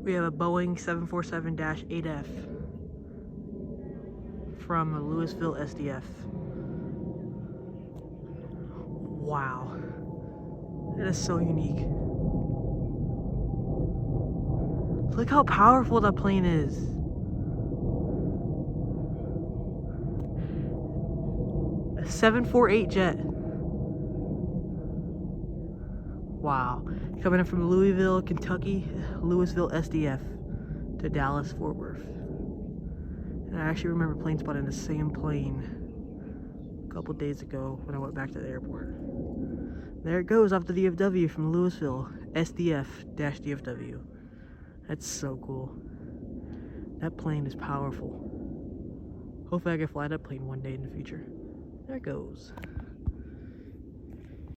We have a Boeing 747-8F from Louisville SDF. Wow, that is so unique. Look how powerful that plane is. A 748 jet. Wow. Coming in from Louisville, Kentucky, Louisville SDF to Dallas, Fort Worth. And I actually remember plane spotting the same plane a couple days ago when I went back to the airport. There it goes off the DFW from Louisville, SDF-DFW. That's so cool. That plane is powerful. Hopefully I can fly that plane one day in the future. There it goes.